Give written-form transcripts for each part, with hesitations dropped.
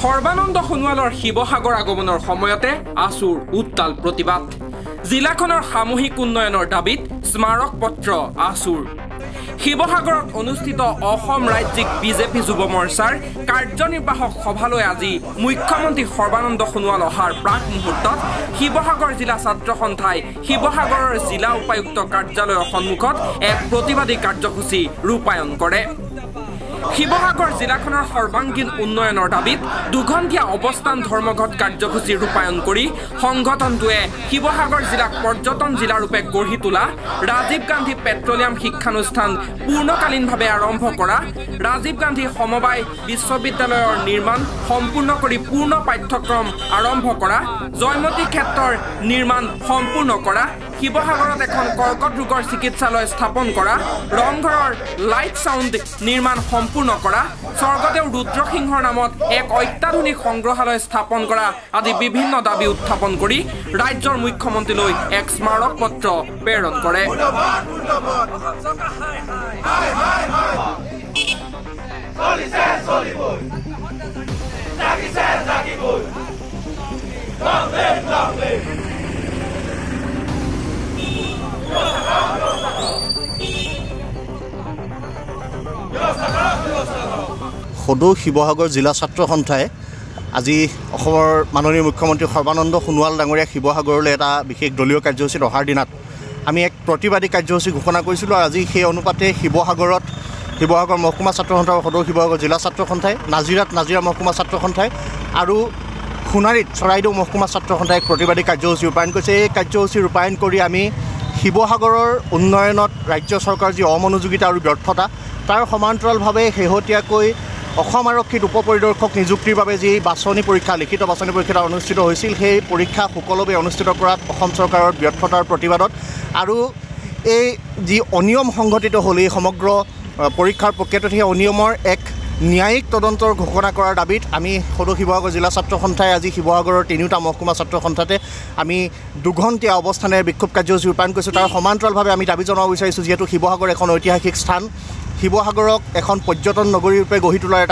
সৰ্বানন্দ সোণোৱালৰ শিৱসাগৰ আগমনৰ সময়তে আছুৰ উত্তাল প্ৰতিবাদ জিলাখনৰ সামূহিক উন্নয়নৰ দাবীত স্মাৰক পত্ৰ আছুৰ শিৱসাগৰত অনুষ্ঠিত অসম ৰাজ্যিক বিজেপি যুৱ মৰ্চাৰ কাৰ্যনিৰ্বাহক সভালৈ আজি মুখ্যমন্ত্ৰী সৰ্বানন্দ সোণোৱাল অহাৰ প্ৰাক মুহূৰ্তত শিৱসাগৰ জিলা ছাত্ৰ সন্থাই শিৱসাগৰৰ জিলা উপায়ুক্ত কাৰ্যালয়ৰ সন্মুখত এক প্ৰতিবাদী কাৰ্যসূচী ৰূপায়ণ কৰে শিৱসাগৰ জিলাখনৰ সৰ্বাংগীন উন্নয়নৰ দাবীত দুঘণ্টীয়া অৱস্থান ধৰ্মঘট কাৰ্যসূচী ৰূপায়ণ কৰি সংগঠনটোৱে শিৱসাগৰ জিলাক পৰ্যটন জিলাৰূপে গঢ়ি তোলা ৰাজীৱ গান্ধী পেট্ৰলিয়াম শিক্ষানুষ্ঠান পূৰ্ণকালীনভাৱে আৰম্ভ কৰা ৰাজীৱ গান্ধী সমবায় বিশ্ববিদ্যালয়ৰ নিৰ্মাণ সম্পূৰ্ণ কৰি পূৰ্ণ পাঠ্যক্ৰম আৰম্ভ কৰা জয়মতী ক্ষেত্ৰৰ নিৰ্মাণ সম্পূৰ্ণ কৰা শিৱসাগৰত এখন কৰ্কট ৰোগৰ চিকিৎসালয় স্থাপন কৰা ৰংঘৰৰ লাইট সাউণ্ড নিৰ্মাণ সম্পূৰ্ণ কৰা স্বৰ্গদেউ ৰুদ্ৰসিংহৰ নামত এক অত্যাধুনিক সংগ্ৰহালয় স্থাপন কৰা আদি বিভিন্ন দাবী উত্থাপন কৰি ৰাজ্যৰ মুখ্যমন্ত্ৰীলৈ এক স্মাৰক পত্ৰ প্ৰেৰণ কৰে সদৌ শিৱসাগৰ জিলা ছাত্ৰ সন্থাই আজি অসমৰ মাননীয় মুখ্যমন্ত্ৰী সৰ্বানন্দ সোণোৱাল ডাঙৰীয়া শিৱসাগৰলৈ এটা বিশেষ দলীয় কাৰ্যসূচীত অহাৰ দিনাত আমি এক প্ৰতিবাদী কাৰ্যসূচী ঘোষণা কৰিছিলোঁ আৰু আজি সেই অনুপাতে শিৱসাগৰ মহকুমা ছাত্ৰ সন্থা সদৌ শিৱসাগৰ জিলা ছাত্ৰ সন্থাই নাজিৰা মহকুমা ছাত্ৰ সন্থাই আৰু সোণাৰীত চৰাইদেউ মহকুমা ছাত্ৰ সন্থাই এক প্ৰতিবাদী কাৰ্যসূচী ৰূপায়ণ কৰিছে এই কাৰ্যসূচী ৰূপায়ণ কৰি আমি শিৱসাগৰৰ উন্নয়নত ৰাজ্য চৰকাৰৰ যি অমনোযোগিতা আৰু ব্যৰ্থতা তাৰ সমান্তৰালভাৱে শেহতীয়াকৈ অসম আৰক্ষীত উপ পৰিদৰ্শক নিযুক্তিৰ বাবে যি লিখিত বাছনি পৰীক্ষা অনুষ্ঠিত হৈছিল সেই পৰীক্ষা সুকলমে অনুষ্ঠিত কৰাত অসম চৰকাৰৰ ব্যৰ্থতাৰ প্ৰতিবাদত আৰু এই যি অনিয়ম সংঘটিত হ'ল এই সমগ্ৰ পৰীক্ষাৰ প্ৰক্ৰিয়াটোত সেই অনিয়মৰ এক ন্যায়িক তদন্তৰ ঘোষণা কৰাৰ দাবীত আমি সদৌ শিৱসাগৰ জিলা ছাত্ৰ সন্থাই আজি শিৱসাগৰৰ তিনিওটা মহকুমা ছাত্ৰ সন্থাতে আমি দুঘণ্টীয়া অৱস্থানেৰে বিক্ষোভ কাৰ্যসূচী ৰূপায়ণ কৰিছোঁ তাৰ সমান্তৰালভাৱে আমি দাবী জনাব বিচাৰিছোঁ যিহেতু শিৱসাগৰ এখন ঐতিহাসিক স্থান শিৱসাগৰক এখন পৰ্যটন নগৰীৰূপে গঢ়ি তোলাৰ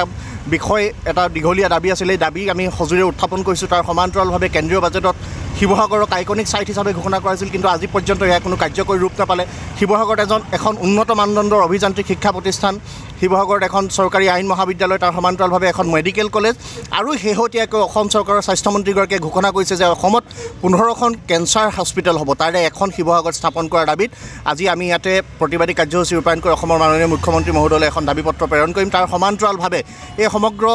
এটা দীঘলীয়া দাবী আছিলে এই দাবী আমি সজোৰে উত্থাপন কৰিছোঁ তাৰ সমান্তৰালভাৱে কেন্দ্ৰীয় বাজেটত শিৱসাগৰক আইকনিক ছাইট হিচাপে ঘোষণা কৰা হৈছিল কিন্তু আজি পৰ্যন্ত ইয়াৰ কোনো কাৰ্যকৰী ৰূপ নাপালে শিৱসাগৰত এখন উন্নত মানদণ্ডৰ অভিযান্ত্ৰিক শিক্ষা প্ৰতিষ্ঠান শিৱসাগৰত এখন চৰকাৰী আইন মহাবিদ্যালয় তাৰ সমান্তৰালভাৱে এখন মেডিকেল কলেজ আৰু শেহতীয়াকৈ অসম চৰকাৰৰ স্বাস্থ্যমন্ত্ৰীগৰাকীয়ে ঘোষণা কৰিছে যে অসমত 15খন কেঞ্চাৰ হস্পিটেল হ'ব তাৰে এখন শিৱসাগৰত স্থাপন কৰাৰ দাবীত আজি আমি ইয়াতে প্ৰতিবাদী কাৰ্যসূচী ৰূপায়ণ কৰি অসমৰ মাননীয় মুখ্যমন্ত্ৰী মহোদয়লৈ এখন দাবী পত্ৰ প্ৰেৰণ কৰিম তাৰ সমান্তৰালভাৱে এই সমগ্ৰ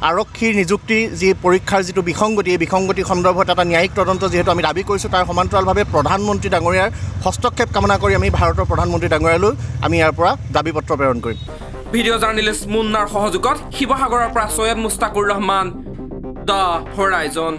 আৰক্ষীৰ নিযুক্তি যি পৰীক্ষাৰ যিটো বিসংগতি এই বিসংগতি সন্দৰ্ভত এটা ন্যায়িক তদন্ত যিহেতু আমি দাবী কৰিছোঁ তাৰ সমান্তৰালভাৱে প্ৰধানমন্ত্ৰী ডাঙৰীয়াৰ হস্তক্ষেপ কামনা কৰি আমি ভাৰতৰ প্ৰধানমন্ত্ৰী ডাঙৰীয়ালৈ আমি ইয়াৰ পৰা দাবী পত্ৰ প্ৰেৰণ কৰিম ভিডিঅ' জাৰ্নেলিষ্ট মুন্নাৰ সহযোগত শিৱসাগৰৰ পৰা সৈয়দ মুস্তাকুৰ ৰহমান দ্য হৰাইজন।